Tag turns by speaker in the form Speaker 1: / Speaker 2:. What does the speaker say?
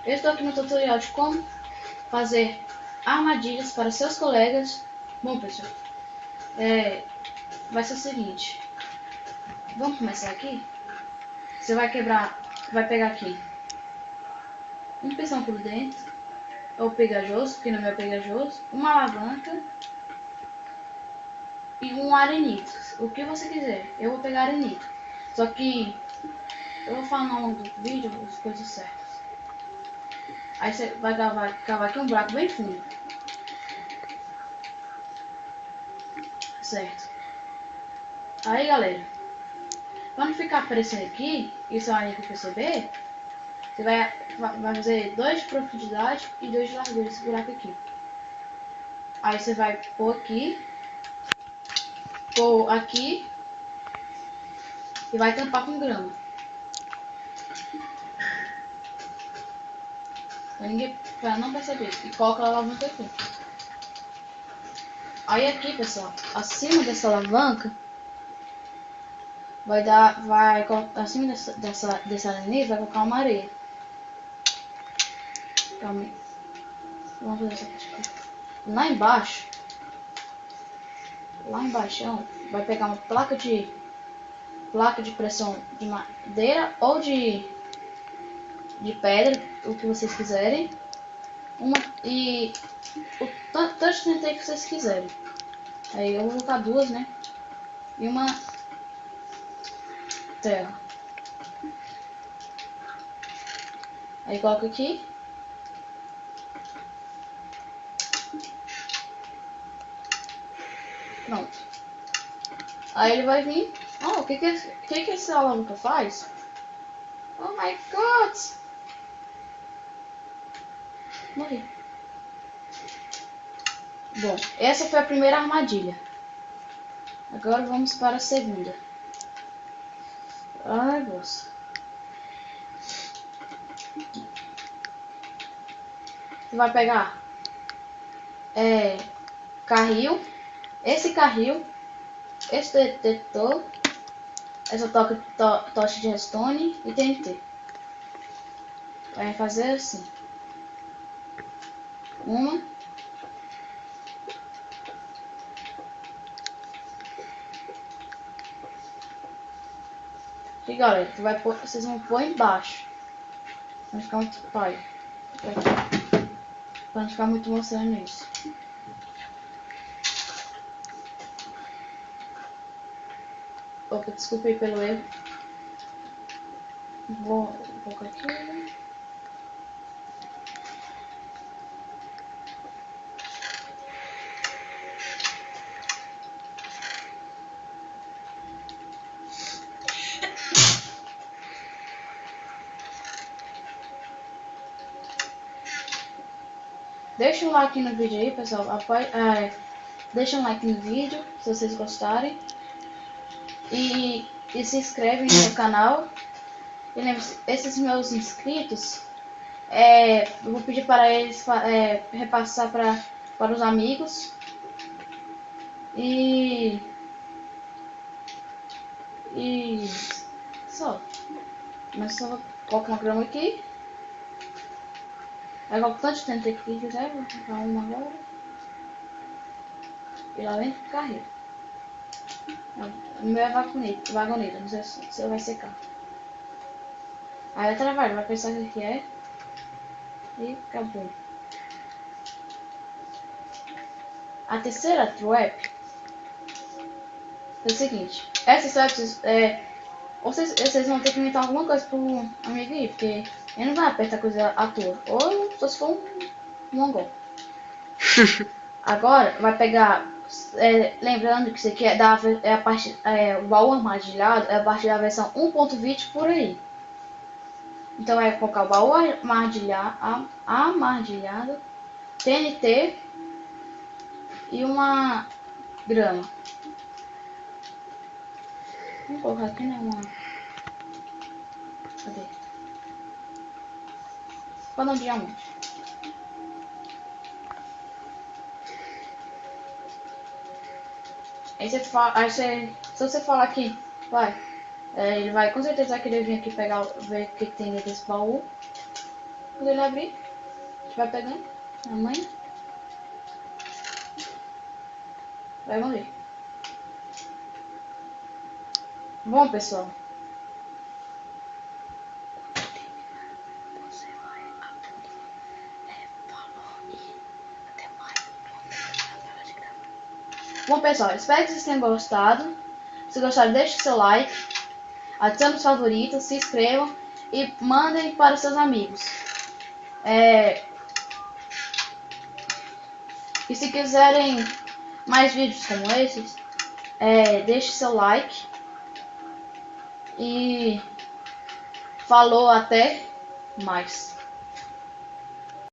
Speaker 1: Eu estou aqui no tutorial de como fazer armadilhas para seus colegas. Bom, pessoal, vai ser o seguinte. Vamos começar aqui. Você vai pegar aqui um pistão por dentro, ou pegajoso, porque no meu é pegajoso, uma alavanca e um arenito. O que você quiser. Eu vou pegar arenito. Só que eu vou falar ao longo do vídeo as coisas certas. Aí você vai cavar aqui um buraco bem fundo. Certo. Aí, galera, quando ficar aparecendo aqui, e seu amigo perceber, você vai fazer 2 de profundidade e 2 de largura esse buraco aqui. Aí você vai pôr aqui e vai tampar com grama. Pra não perceber. E coloca a alavanca aqui. Aí aqui, pessoal, acima dessa alavanca, acima dessa areia, vai colocar uma areia. Calma aí. Vamos fazer essa parte aqui. Lá embaixo, vai pegar uma placa de pressão de madeira ou de pedra, o que vocês quiserem. E o tanto de TNT que vocês quiserem. Aí eu vou colocar 2, né? E uma terra. Aí coloca aqui. Pronto. Aí ele vai vir. Oh, o que esse alavanca faz? Oh my god! Morri. Bom, essa foi a primeira armadilha. Agora vamos para a segunda. Ai, nossa. Você vai pegar carril, esse detetor, essa tocha de redstone e TNT. Vai fazer assim. Uma. E galera, vocês vão pôr embaixo. Vai ficar muito pai. Pra não ficar muito mostrando isso. Opa, desculpe aí pelo erro. Vou colocar aqui. Deixa um like no vídeo aí, pessoal. Deixa um like no vídeo se vocês gostarem. E se inscreve no meu canal. E lembre-se, esses meus inscritos, eu vou pedir para eles repassar para os amigos. E só. Mas só vou colocar uma grama aqui. Aí coloco tanto de TNT que quiser, vou colocar uma agora. E lá dentro do carreiro. O meu é vagoneta, não sei se vai secar. Aí outra vai pensar o que é. E acabou. A terceira trap é o seguinte. Essas traps vocês vão ter que inventar alguma coisa pro amigo aí, porque ele não vai apertar coisa à toa. Ou só se for um mongol. Agora vai pegar. Lembrando que isso aqui o baú armadilhado é a partir da versão 1.20 por aí. Então vai colocar o baú armadilhado, TNT e uma grama. Vamos colocar aqui, né? Cadê? Quando é um diamante. Aí se você falar aqui, ele vai com certeza querer vir aqui ver o que tem dentro desse baú. Quando ele abrir, a gente vai pegando a manha. Vamos ver. Bom, pessoal. Bom, pessoal, espero que vocês tenham gostado. Se gostaram, deixe seu like, adicione os favoritos, se inscrevam e mandem para os seus amigos. E se quiserem mais vídeos como esses, deixe seu like. E falou, até mais.